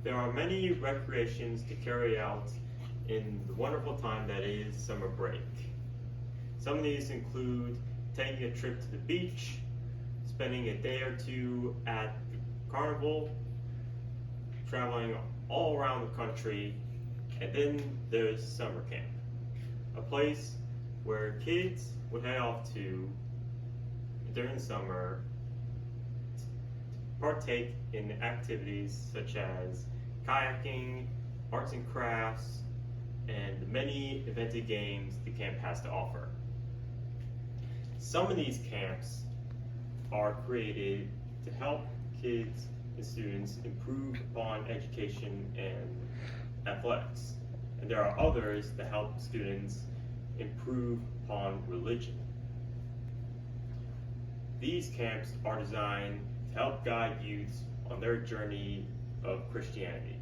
There are many recreations to carry out in the wonderful time that is summer break. Some of these include taking a trip to the beach, spending a day or two at the carnival, traveling all around the country, and then there's summer camp, a place where kids would head off to during the summer to partake in activities such as kayaking, arts and crafts, and the many invented games the camp has to offer. Some of these camps are created to help kids and students improve upon education and athletics, and there are others that help students improve upon religion. These camps are designed to help guide youths on their journey of Christianity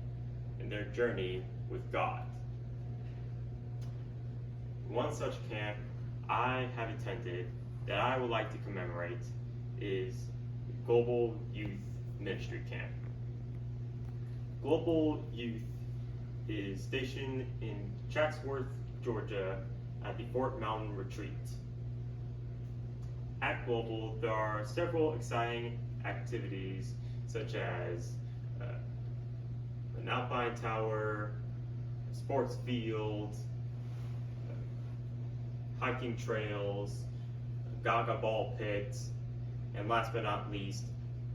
and their journey with God. One such camp I have attended that I would like to commemorate is Global Youth Ministry Camp. Global Youth is stationed in Chatsworth, Georgia at the Fort Mountain Retreat. At Global, there are several exciting activities such as an alpine tower, a sports field, hiking trails, gaga ball pits, and last but not least,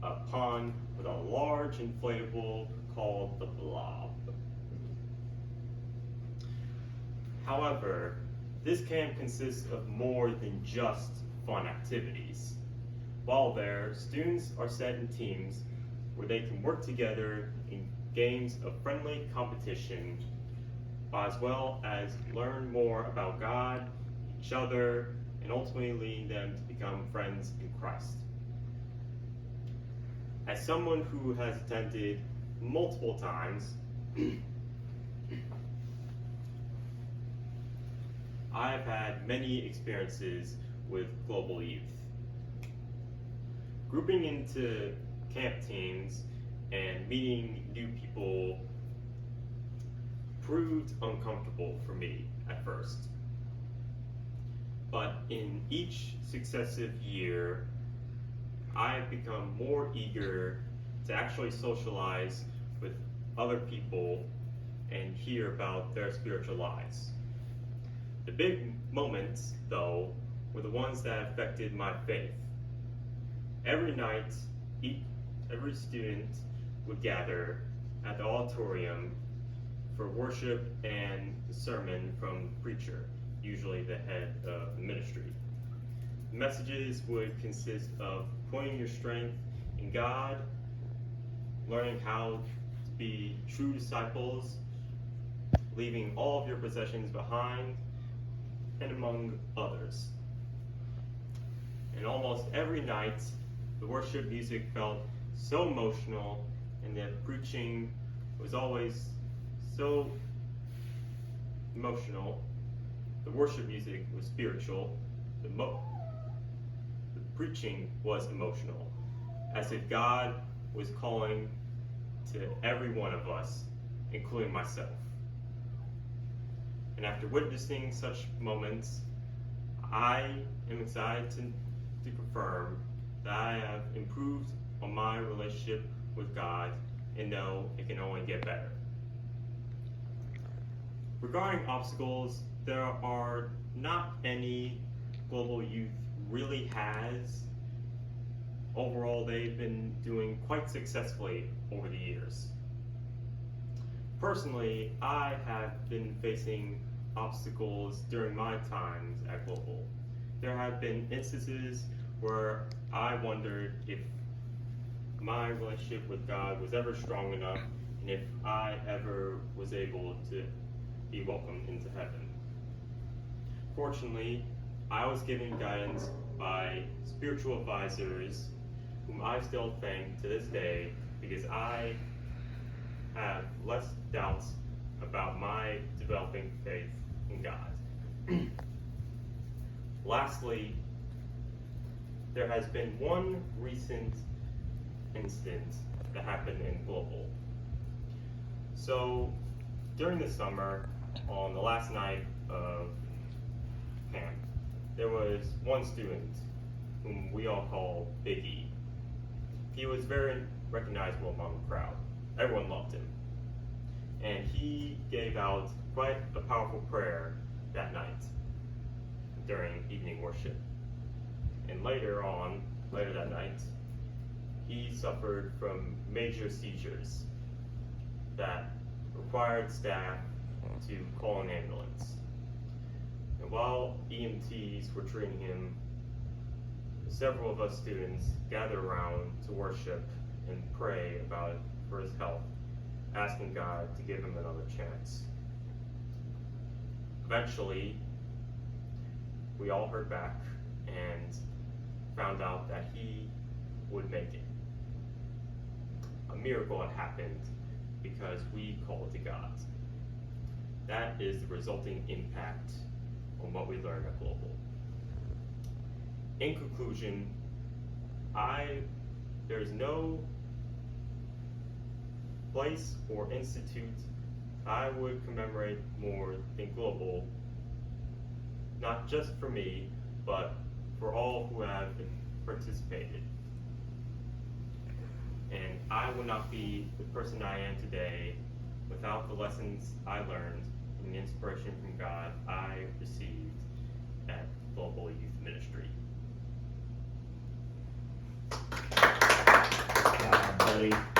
a pond with a large inflatable called the Blob. However, this camp consists of more than just fun activities. While there, students are set in teams where they can work together in games of friendly competition, as well as learn more about God, each other, and ultimately leading them to become friends in Christ. As someone who has attended multiple times, I've had many experiences with Global Youth. Grouping into camp teams and meeting new people proved uncomfortable for me at first. But in each successive year, I've become more eager to actually socialize with other people and hear about their spiritual lives. The big moments, though, were the ones that affected my faith. Every night, every student would gather at the auditorium for worship and a sermon from the preacher, usually the head of the ministry. The messages would consist of pointing your strength in God, learning how to be true disciples, leaving all of your possessions behind, and among others. And almost every night, the worship music felt so emotional, and the preaching was always so emotional. The worship music was spiritual. The preaching was emotional, as if God was calling to every one of us, including myself. And after witnessing such moments, I am excited to confirm that I have improved on my relationship with God and know it can only get better. Regarding obstacles, there are not any Global Youth really has. Overall, they've been doing quite successfully over the years. Personally, I have been facing obstacles during my times at Global. There have been instances where I wondered if my relationship with God was ever strong enough and if I ever was able to be welcomed into heaven. Fortunately, I was given guidance by spiritual advisors whom I still thank to this day, because I have less doubts about my developing faith in God. Lastly, there has been one recent incident that happened in Global. So during the summer, on the last night of camp, there was one student whom we all call Big E. He was very recognizable among the crowd. Everyone loved him. And he gave out quite a powerful prayer that night during evening worship. And later that night, he suffered from major seizures that required staff to call an ambulance. And while EMTs were treating him, several of us students gathered around to worship and pray for his health, asking God to give him another chance. Eventually, we all heard back and found out that he would make it. A miracle had happened because we called to God. That is the resulting impact on what we learn at Global. In conclusion, there's no place or institute I would commemorate more than Global, not just for me, but for all who have participated. And I would not be the person I am today without the lessons I learned and the inspiration from God I received at Global Youth Ministry. Buddy.